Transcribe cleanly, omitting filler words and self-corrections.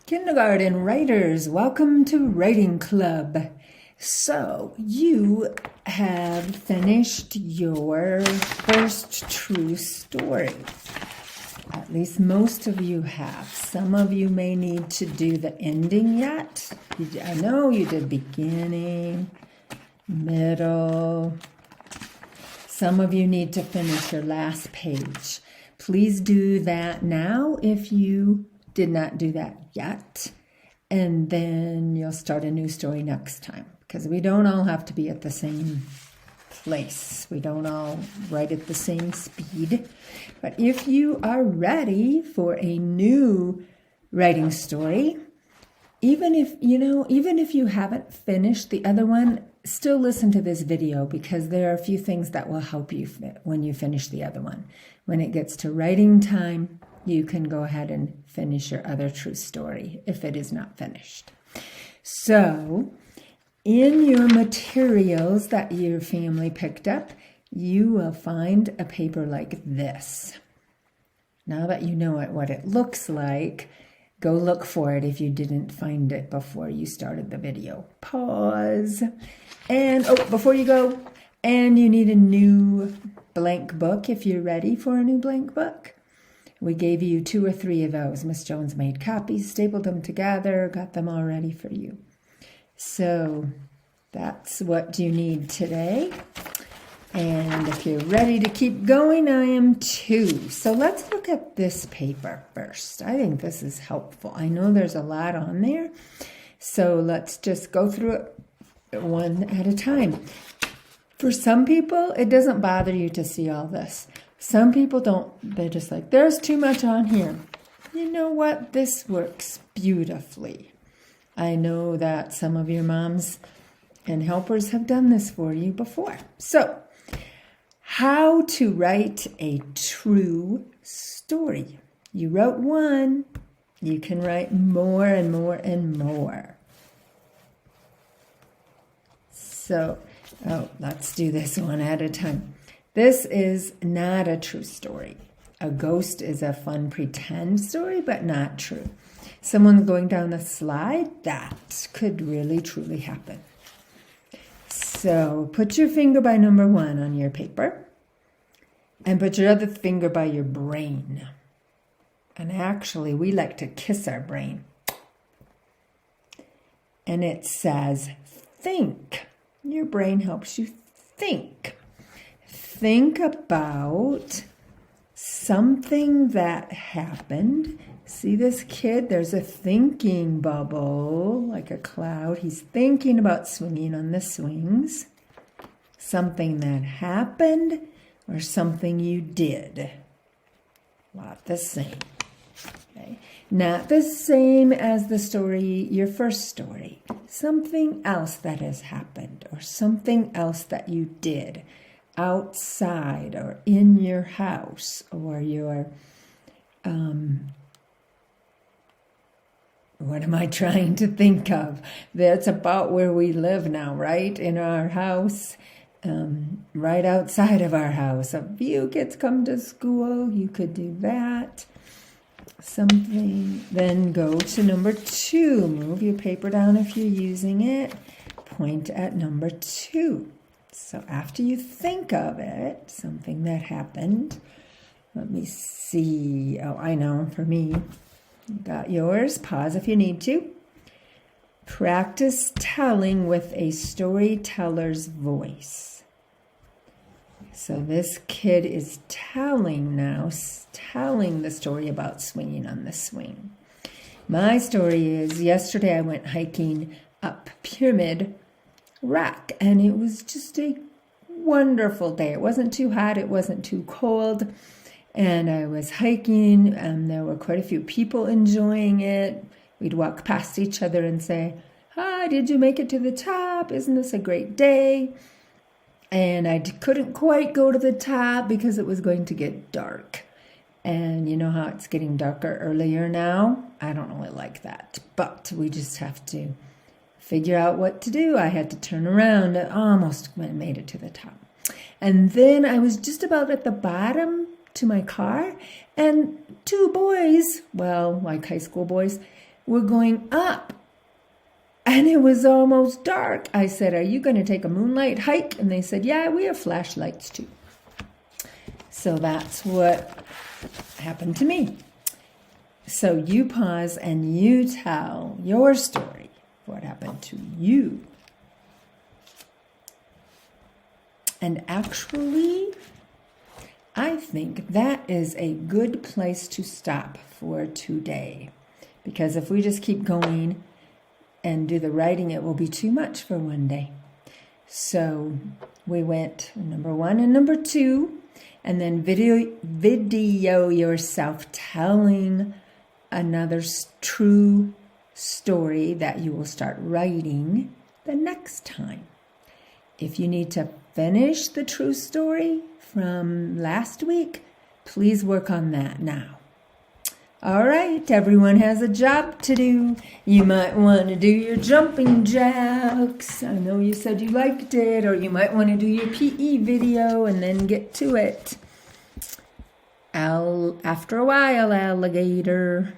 Kindergarten writers, welcome to Writing Club. So you have finished your first true story. At least most of you have. Some of you may need to do the ending yet. I know you did beginning, middle. Some of you need to finish your last page. Please do that now if you did not do that yet. And then you'll start a new story next time, because we don't all have to be at the same place. We don't all write at the same speed. But if you are ready for a new writing story, even if you haven't finished the other one, still listen to this video, because there are a few things that will help you when you finish the other one. When it gets to writing time, you can go ahead and finish your other true story if it is not finished. So, in your materials that your family picked up, you will find a paper like this. Now that you know what it looks like, go look for it if you didn't find it before you started the video. Pause. And, before you go, and you need a new blank book if you're ready for a new blank book. We gave you 2 or 3 of those. Miss Jones made copies, stapled them together, got them all ready for you. So that's what you need today. And if you're ready to keep going, I am too. So let's look at this paper first. I think this is helpful. I know there's a lot on there. So let's just go through it one at a time. For some people, it doesn't bother you to see all this. Some people don't. They're just like, there's too much on here. You know what? This works beautifully. I know that some of your moms and helpers have done this for you before. So, how to write a true story. You wrote one. You can write more and more and more. So, let's do this one at a time. This is not a true story. A ghost is a fun pretend story, but not true. Someone going down a slide, that could really, truly happen. So put your finger by number 1 on your paper and put your other finger by your brain. And actually, we like to kiss our brain. And it says, think. Your brain helps you think. Think about something that happened. See this kid? There's a thinking bubble, like a cloud. He's thinking about swinging on the swings. Something that happened or something you did. Not the same. Okay? Not the same as the story, your first story. Something else that has happened or something else that you did outside or in your house or your, what am I trying to think of? That's about where we live now, right? In our house, right outside of our house. A few kids come to school, you could do that. Something, then go to number 2. Move your paper down if you're using it. Point at number 2. So after you think of it, something that happened, let me see. Oh, I know, for me. You got yours. Pause if you need to. Practice telling with a storyteller's voice. So this kid is telling the story about swinging on the swing. My story is, yesterday I went hiking up Pyramid Rock, and it was just a wonderful day. It wasn't too hot, it wasn't too cold, and I was hiking, and there were quite a few people enjoying it. We'd walk past each other and say, "Hi, did you make it to the top? Isn't this a great day?" And I couldn't quite go to the top because it was going to get dark. And you know how it's getting darker earlier now? I don't really like that, but we just have to figure out what to do. I had to turn around. I almost made it to the top. And then I was just about at the bottom to my car, and 2 boys, well, like high school boys, were going up. And it was almost dark. I said, are you going to take a moonlight hike? And they said, yeah, we have flashlights too. So that's what happened to me. So you pause and you tell your story. What happened to you? And actually, I think that is a good place to stop for today. Because if we just keep going and do the writing, it will be too much for one day. So we went number 1 and number 2, and then video yourself telling another true story that you will start writing the next time. If you need to finish the true story from last week, please work on that now. All right, everyone has a job to do. You might want to do your jumping jacks. I know you said you liked it, or you might want to do your PE video and then get to it. After a while, alligator.